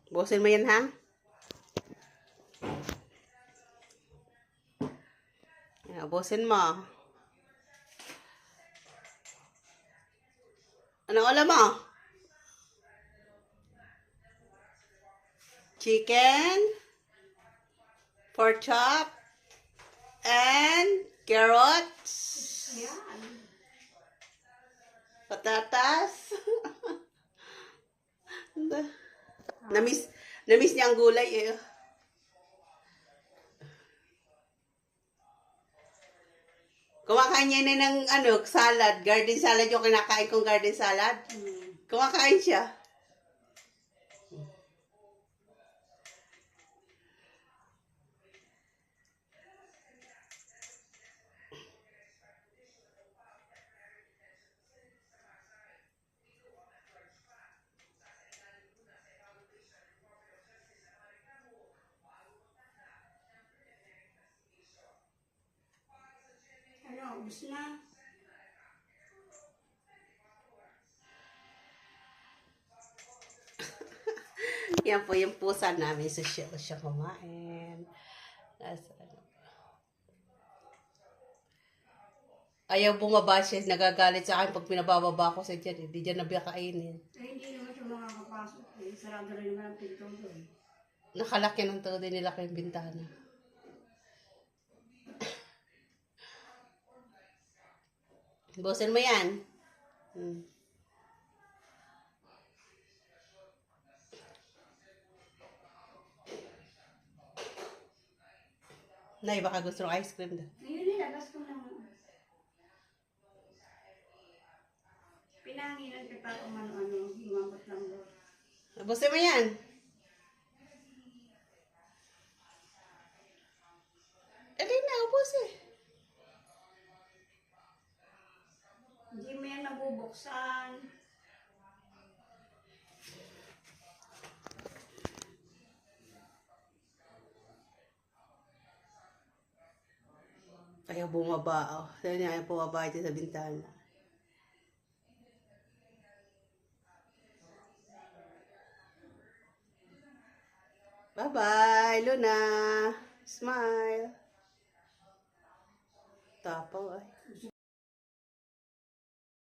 Busin mo yan, ha? Busin mo. Anong ulam mo? Chicken, pork chop, and carrots. Ayan. Patatas. Namiss niya ang gulay eh. Kumakain niya na ng salad, garden salad yung kinakain kong garden salad. Kumakain siya. Ano, ubus na. Yan po yung pusa namin. Social siya kumain. Ayaw bumaba siya. Nagagalit sa akin pag pinabababa ko sa dyan. Hindi dyan nabiyakainin. Hindi naman siya makakapasok. Sarado rin naman ang pinto doon. Nakalaki ng todo nila kayong bintana. Busin mo yan. Nay, baka gusto ng ice cream daw. Ngayon nilabas ko lang. Pinanginan ka pa kung ano-ano. Lumambot lang doon. Busin mo yan. Dali na, ubus eh. Hindi mo yan nabubuksan. Ayaw bumaba. Oh. Sabi niya, ayaw bumaba dyan sa bintana. Bye-bye, Luna. Smile. Tapaw ay.